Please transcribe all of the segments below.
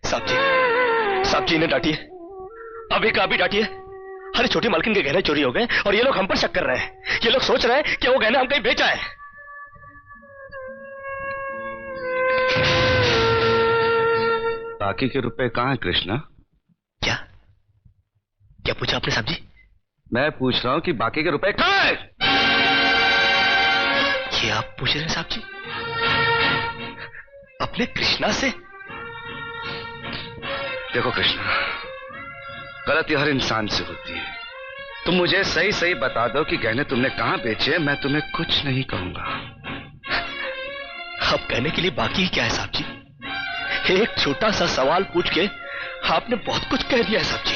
साहब जी ने डांटी है, अभी का अभी डांटी है। अरे छोटी मालकिन के गहने चोरी हो गए और ये लोग हम पर शक कर रहे हैं। ये लोग सोच रहे हैं कि वो गहने हम कहीं बेचा है। बाकी के रुपए कहाँ है कृष्णा? क्या क्या पूछा आपने साहब जी? मैं पूछ रहा हूँ कि बाकी के रुपए कहाँ है? ये आप पूछ रहे हैं साहब जी अपने कृष्णा से? देखो कृष्णा, गलती हर इंसान से होती है। तुम मुझे सही सही बता दो कि गहने तुमने कहाँ बेचे, मैं तुम्हें कुछ नहीं कहूंगा। अब कहने के लिए बाकी ही क्या है साहब जी? एक छोटा सा सवाल पूछ के आपने बहुत कुछ कह दिया है साहब जी।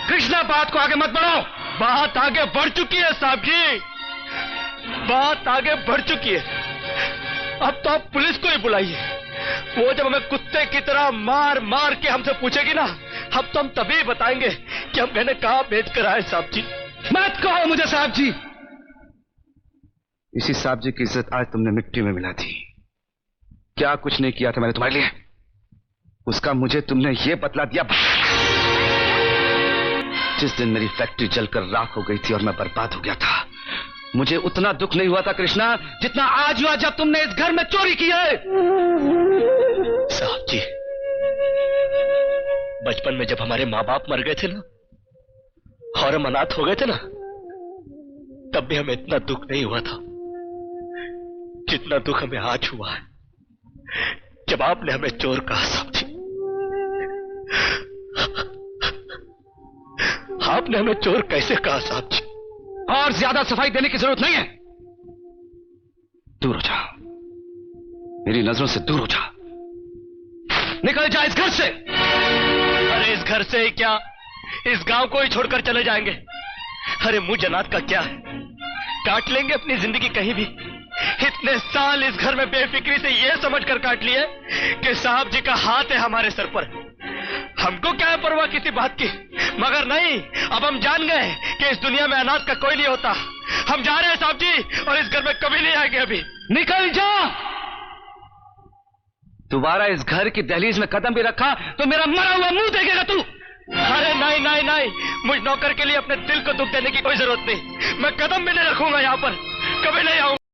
कृष्णा, बात को आगे मत बढ़ाओ। बात आगे बढ़ चुकी है साहब जी, बात आगे बढ़ चुकी है। अब तो आप पुलिस को ही बुलाइए। वो जब हमें कुत्ते की तरह मार मार के हमसे पूछेगी ना, अब तो हम तभी बताएंगे कि हम गहने कहाँ बेच कर आए साहब जी। मत कहो मुझे साहब जी। इसी साहब जी की इज्जत आज तुमने मिट्टी में मिला दी। क्या कुछ नहीं किया था मैंने तुम्हारे लिए, उसका मुझे तुमने ये बतला दिया। जिस दिन मेरी फैक्ट्री जलकर राख हो गई थी और मैं बर्बाद हो गया था, मुझे उतना दुख नहीं हुआ था कृष्णा जितना आज हुआ जब तुमने इस घर में चोरी की है। साहब जी, बचपन में जब हमारे माँ बाप मर गए थे ना और हम अनाथ हो गए थे ना, तब भी हमें इतना दुख नहीं हुआ था जितना दुख हमें आज हुआ है जब आपने हमें चोर कहा साहब जी। आपने हमें चोर कैसे कहा साहब जी? और ज्यादा सफाई देने की जरूरत नहीं है। दूर हो जा, मेरी नजरों से दूर हो जा। निकल जा इस घर से। अरे इस घर से ही क्या, इस गांव को ही छोड़कर चले जाएंगे। अरे मुंह जनात का क्या है, काट लेंगे अपनी जिंदगी कहीं भी। इतने साल इस घर में बेफिक्री से ये समझकर काट लिए कि साहब जी का हाथ है हमारे सर पर। हमको क्या है परवाह किसी बात की, मगर नहीं, अब हम जान गए कि इस दुनिया में अनाथ का कोई नहीं होता। हम जा रहे हैं साहब जी और इस घर में कभी नहीं आएंगे। अभी निकल जा। दोबारा इस घर की दहलीज में कदम भी रखा तो मेरा मरा हुआ मुंह देखेगा तू। अरे नहीं नहीं नहीं, मुझ नौकर के लिए अपने दिल को दुख देने की कोई जरूरत नहीं। मैं कदम भी नहीं रखूंगा यहाँ पर, कभी नहीं आऊंगा।